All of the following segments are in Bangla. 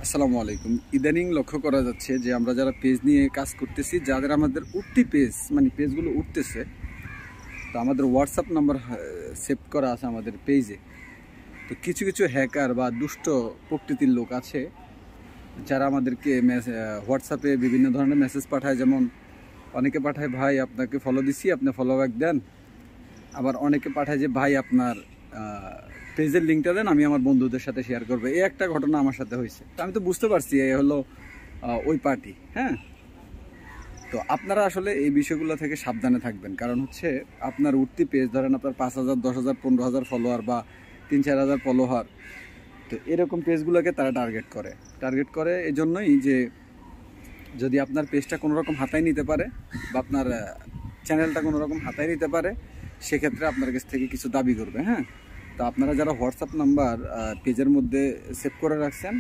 আসসালামু আলাইকুম। ইদানিং লক্ষ্য করা যাচ্ছে যে আমরা যারা পেজ নিয়ে কাজ করতেছি, যাদের আমাদের উঠতি পেজ মানে পেজগুলো উঠতেছে, তো আমাদের হোয়াটসঅ্যাপ নাম্বার সেভ করা আছে আমাদের পেজে। তো কিছু কিছু হ্যাকার বা দুষ্ট প্রকৃতির লোক আছে যারা আমাদেরকে হোয়াটসঅ্যাপে বিভিন্ন ধরনের মেসেজ পাঠায়। যেমন অনেকে পাঠায়, ভাই আপনাকে ফলো দিছি, আপনি ফলো ব্যাক দেন। আবার অনেকে পাঠায় যে ভাই আপনার পেজের লিঙ্কটা দেন, আমি আমার বন্ধুদের সাথে শেয়ার করবো। এই একটা ঘটনা আমার সাথে হয়েছে। তো আমি তো বুঝতে পারছি এই হলো ওই পার্টি। হ্যাঁ, তো আপনারা আসলে এই বিষয়গুলো থেকে সাবধানে থাকবেন। কারণ হচ্ছে আপনার উঠতি পেজ, ধরেন আপনার 5,000, 10,000, 15,000 ফলোয়ার বা 3-4 হাজার ফলোয়ার, তো এরকম পেজগুলোকে তারা টার্গেট করে এই জন্যই যে যদি আপনার পেজটা কোনো রকম হাতায় নিতে পারে বা আপনার চ্যানেলটা কোনো রকম হাতায় নিতে পারে, সেক্ষেত্রে আপনার কাছ থেকে কিছু দাবি করবে। হ্যাঁ, তো আপনারা যারা হোয়াটসঅ্যাপ নাম্বার পেজের মধ্যে সেভ করে রাখছেন,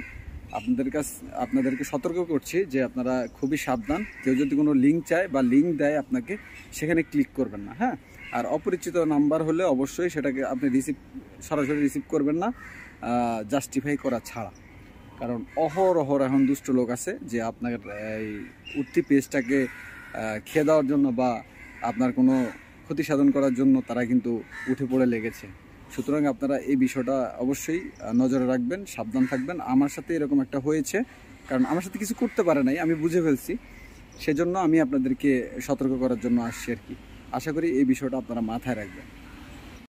আপনাদেরকে সতর্ক করছি যে আপনারা খুবই সাবধান। কেউ যদি কোনো লিঙ্ক চায় বা লিঙ্ক দেয় আপনাকে, সেখানে ক্লিক করবেন না। হ্যাঁ, আর অপরিচিত নাম্বার হলে অবশ্যই সেটাকে আপনি সরাসরি রিসিভ করবেন না, জাস্টিফাই করা ছাড়া। কারণ অহরহ এখন দুষ্ট লোক আছে যে আপনার এই উঠতি পেজটাকে খেয়ে দেওয়ার জন্য বা আপনার কোনো ক্ষতি সাধন করার জন্য তারা কিন্তু উঠে পড়ে লেগেছে। সুতরাং আপনারা এই বিষয়টা অবশ্যই নজরে রাখবেন, সাবধান থাকবেন। আমার সাথে এরকম একটা হয়েছে, কারণ আমার সাথে কিছু করতে পারে নাই, আমি বুঝে ফেলছি। সেজন্য আমি আপনাদেরকে সতর্ক করার জন্য আসছি আর কি। আশা করি এই বিষয়টা আপনারা মাথায় রাখবেন।